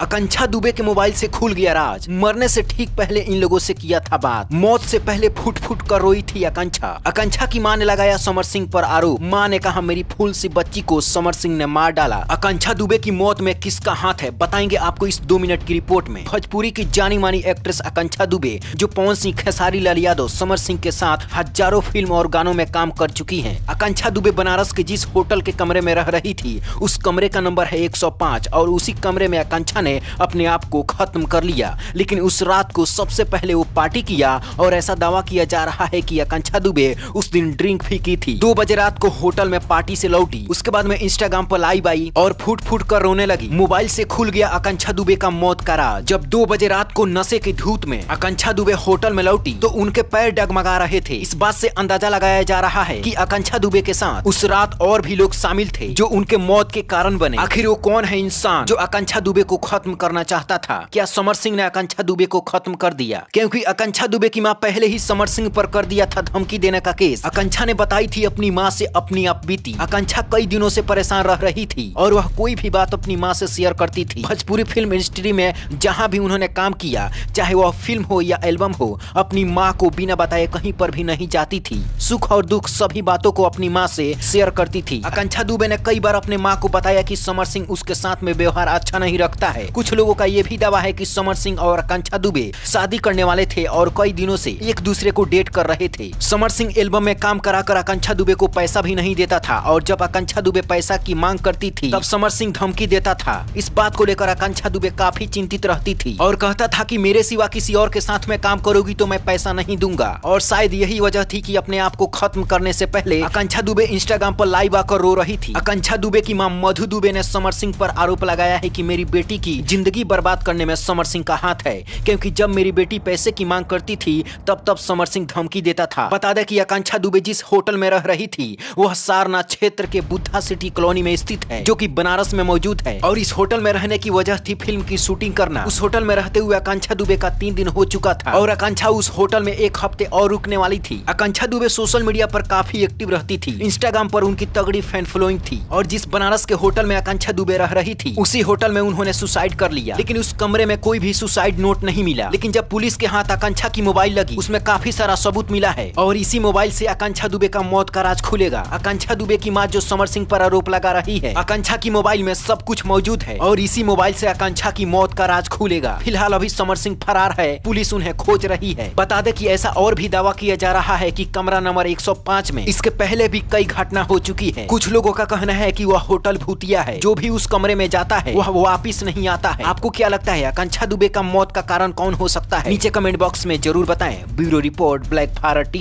आकांक्षा दुबे के मोबाइल से खुल गया राज। मरने से ठीक पहले इन लोगों से किया था बात। मौत से पहले फुट फुट कर रोई थी आकांक्षा। आकांक्षा की मां ने लगाया समर सिंह पर आरोप। मां ने कहा मेरी फूल सी बच्ची को समर सिंह ने मार डाला। आकांक्षा दुबे की मौत में किसका हाथ है बताएंगे आपको इस 2 मिनट की रिपोर्ट में। भोजपुरी की जानी मानी एक्ट्रेस आकांक्षा दुबे जो पवन सिंह, खेसारी लाल यादव, समर सिंह के साथ हजारों फिल्म और गानों में काम कर चुकी है। आकांक्षा दुबे बनारस के जिस होटल के कमरे में रह रही थी उस कमरे का नंबर है 105 और उसी कमरे में आकांक्षा ने अपने आप को खत्म कर लिया। लेकिन उस रात को सबसे पहले वो पार्टी किया और ऐसा दावा किया जा रहा है कि आकांक्षा दुबे उस दिन ड्रिंक भी की थी। 2 बजे रात को होटल में पार्टी से लौटी। उसके बाद में इंस्टाग्राम पर लाइव आई और फुट फुट कर रोने लगी। मोबाइल से खुल गया आकांक्षा दुबे का मौत का राज। जब 2 बजे रात को नशे की धूत में आकांक्षा दुबे होटल में लौटी तो उनके पैर डगमगा रहे थे। इस बात से अंदाजा लगाया जा रहा है कि आकांक्षा दुबे के साथ उस रात और भी लोग शामिल थे जो उनके मौत के कारण बने। आखिर वो कौन है इंसान जो आकांक्षा दुबे को खत्म करना चाहता था? क्या समर सिंह ने आकांक्षा दुबे को खत्म कर दिया? क्योंकि आकांक्षा दुबे की मां पहले ही समर सिंह पर कर दिया था धमकी देने का केस। आकांक्षा ने बताई थी अपनी मां से अपनी आप बीती। आकांक्षा कई दिनों से परेशान रह रही थी और वह कोई भी बात अपनी मां से शेयर करती थी। भोजपुरी फिल्म इंडस्ट्री में जहां भी उन्होंने काम किया, चाहे वह फिल्म हो या एल्बम हो, अपनी मां को बिना बताए कहीं पर भी नहीं जाती थी। सुख और दुख सभी बातों को अपनी मां से शेयर करती थी। आकांक्षा दुबे ने कई बार अपने मां को बताया कि समर सिंह उसके साथ में व्यवहार अच्छा नहीं रखता है। कुछ लोगों का यह भी दावा है कि समर सिंह और आकांक्षा दुबे शादी करने वाले थे और कई दिनों से एक दूसरे को डेट कर रहे थे। समर सिंह एल्बम में काम कराकर आकांक्षा दुबे को पैसा भी नहीं देता था और जब आकांक्षा दुबे पैसा की मांग करती थी तब समर सिंह धमकी देता था। इस बात को लेकर आकांक्षा दुबे काफी चिंतित रहती थी और कहता था कि मेरे सिवा किसी और के साथ में काम करोगी तो मैं पैसा नहीं दूंगा। और शायद यही वजह थी कि अपने आप को खत्म करने से पहले आकांक्षा दुबे इंस्टाग्राम पर लाइव आकर रो रही थी। आकांक्षा दुबे की मां मधु दुबे ने समर सिंह पर आरोप लगाया है कि मेरी बेटी की जिंदगी बर्बाद करने में समर सिंह का हाथ है, क्योंकि जब मेरी बेटी पैसे की मांग करती थी तब समर सिंह धमकी देता था। बता दें कि आकांक्षा दुबे जिस होटल में रह रही थी वह सारनाथ क्षेत्र के बुद्धा सिटी कॉलोनी में स्थित है जो कि बनारस में मौजूद है और इस होटल में रहने की वजह थी फिल्म की शूटिंग करना। उस होटल में रहते हुए आकांक्षा दुबे का 3 दिन हो चुका था और आकांक्षा उस होटल में 1 हफ्ते और रुकने वाली थी। आकांक्षा दुबे सोशल मीडिया पर काफी एक्टिव रहती थी। इंस्टाग्राम पर उनकी तगड़ी फैन फॉलोइंग थी और जिस बनारस के होटल में आकांक्षा दुबे रह रही थी उसी होटल में उन्होंने सुसाइड कर लिया। लेकिन उस कमरे में कोई भी सुसाइड नोट नहीं मिला। लेकिन जब पुलिस के हाथ आकांक्षा की मोबाइल लगी उसमें काफी सारा सबूत मिला है और इसी मोबाइल से आकांक्षा दुबे का मौत का राज खुलेगा। आकांक्षा दुबे की मां जो समर सिंह पर आरोप लगा रही है, आकांक्षा की मोबाइल में सब कुछ मौजूद है और इसी मोबाइल से आकांक्षा की मौत का राज खुलेगा। फिलहाल अभी समर सिंह फरार है, पुलिस उन्हें खोज रही है। बता दें कि ऐसा और भी दावा किया जा रहा है कि कमरा नंबर 105 में इसके पहले भी कई घटना हो चुकी है। कुछ लोगों का कहना है कि वह होटल भूतिया है, जो भी उस कमरे में जाता है वह वापिस नहीं आता है। आपको क्या लगता है आकांक्षा दुबे का मौत का कारण कौन हो सकता है? नीचे कमेंट बॉक्स में जरूर बताएं। Bureau report, black Bharat.